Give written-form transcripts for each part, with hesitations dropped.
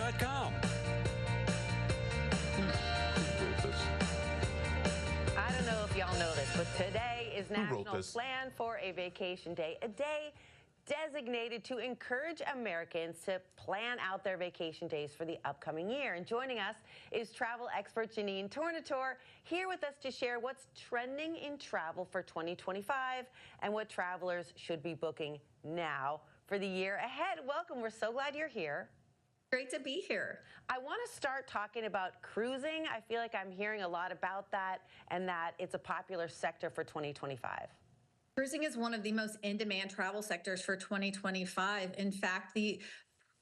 TravelExpertJeanenneTornatore.com. I don't know if y'all know this, but today is National this? Plan for a Vacation Day, a day designated to encourage Americans to plan out their vacation days for the upcoming year. And joining us is travel expert Jeanenne Tornatore, here with us to share what's trending in travel for 2025 and what travelers should be booking now for the year ahead. Welcome. We're so glad you're here. Great to be here. I want to start talking about cruising. I feel like I'm hearing a lot about that and that it's a popular sector for 2025. Cruising is one of the most in-demand travel sectors for 2025. In fact, the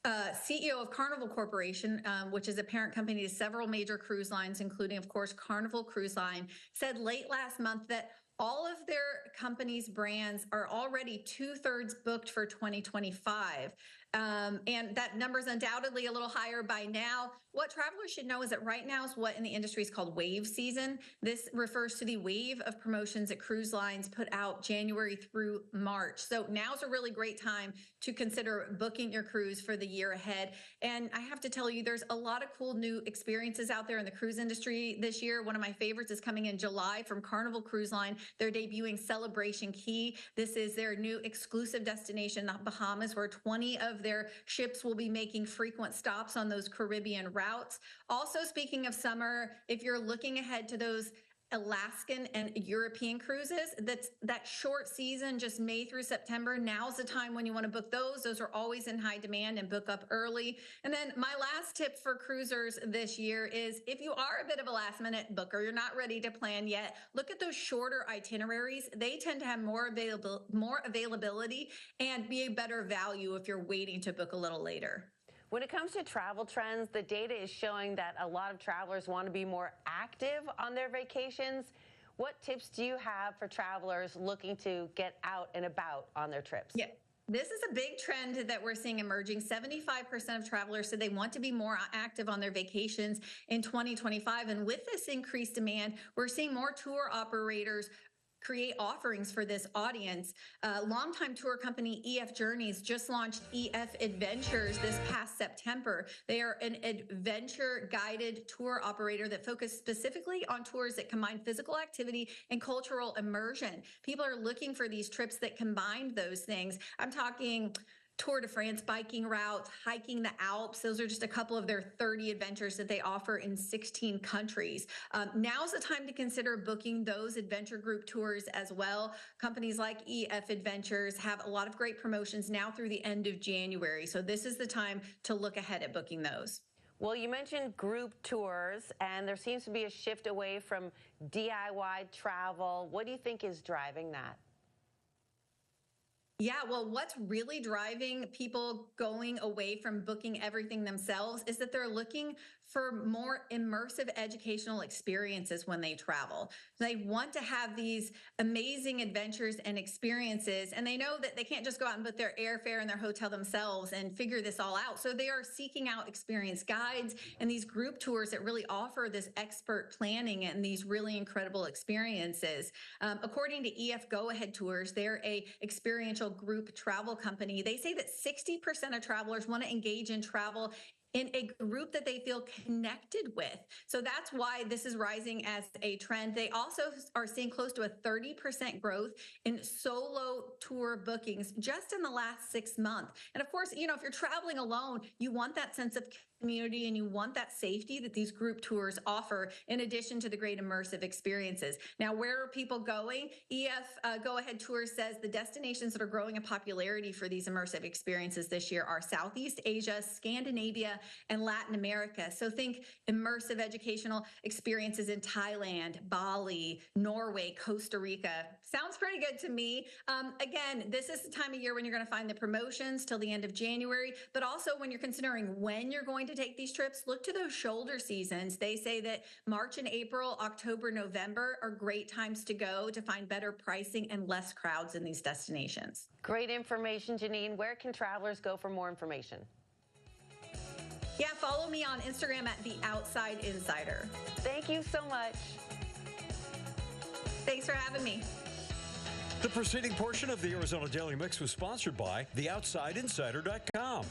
CEO of Carnival Corporation, which is a parent company to several major cruise lines, including, of course, Carnival Cruise Line, said late last month that all of their company's brands are already 2/3 booked for 2025. And that number is undoubtedly a little higher by now. What travelers should know is that right now is what in the industry is called wave season. This refers to the wave of promotions that cruise lines put out January through March. So now's a really great time to consider booking your cruise for the year ahead. And I have to tell you, there's a lot of cool new experiences out there in the cruise industry this year. One of my favorites is coming in July from Carnival Cruise Line. They're debuting Celebration Key. This is their new exclusive destination, the Bahamas, where 20 of their ships will be making frequent stops on those Caribbean routes. Also, speaking of summer, if you're looking ahead to those Alaskan and European cruises, that short season, just May through September, now's the time when you want to book those. Those are always in high demand and book up early. And then my last tip for cruisers this year is if you are a bit of a last minute booker, you're not ready to plan yet, look at those shorter itineraries. They tend to have more availability and be a better value if you're waiting to book a little later. When it comes to travel trends, the data is showing that a lot of travelers want to be more active on their vacations. What tips do you have for travelers looking to get out and about on their trips? Yeah. This is a big trend that we're seeing emerging. 75% of travelers said they want to be more active on their vacations in 2025. And with this increased demand, we're seeing more tour operators create offerings for this audience. Longtime tour company EF Journeys just launched EF Adventures this past September. They are an adventure guided tour operator that focuses specifically on tours that combine physical activity and cultural immersion. People are looking for these trips that combine those things. I'm talking Tour de France biking routes, hiking the Alps. Those are just a couple of their 30 adventures that they offer in 16 countries. Now's the time to consider booking those adventure group tours as well. Companies like EF Adventures have a lot of great promotions now through the end of January. So this is the time to look ahead at booking those. Well, you mentioned group tours, and there seems to be a shift away from DIY travel. What do you think is driving that? Yeah, well, what's really driving people going away from booking everything themselves is that they're looking for more immersive educational experiences when they travel. They want to have these amazing adventures and experiences, and they know that they can't just go out and book their airfare and their hotel themselves and figure this all out. So they are seeking out experienced guides and these group tours that really offer this expert planning and these really incredible experiences. According to EF Go Ahead Tours, they're a experiential group travel company. They say that 60% of travelers want to engage in travel in a group that they feel connected with. So that's why this is rising as a trend. They also are seeing close to a 30% growth in solo tour bookings just in the last 6 months. And of course, you know, if you're traveling alone, you want that sense of community and you want that safety that these group tours offer in addition to the great immersive experiences. Now, where are people going? EF Go Ahead Tours says the destinations that are growing in popularity for these immersive experiences this year are Southeast Asia, Scandinavia, and Latin America. So think immersive educational experiences in Thailand, Bali, Norway, Costa Rica. Sounds pretty good to me. Again, this is the time of year when you're going to find the promotions till the end of January, but also when you're considering when you're going to take these trips, look to those shoulder seasons. They say that March and April, October, November are great times to go to find better pricing and less crowds in these destinations. Great information, Jeanenne. Where can travelers go for more information? Yeah, follow me on Instagram at The Outside Insider. Thank you so much. Thanks for having me. The preceding portion of the Arizona Daily Mix was sponsored by TheOutsideInsider.com.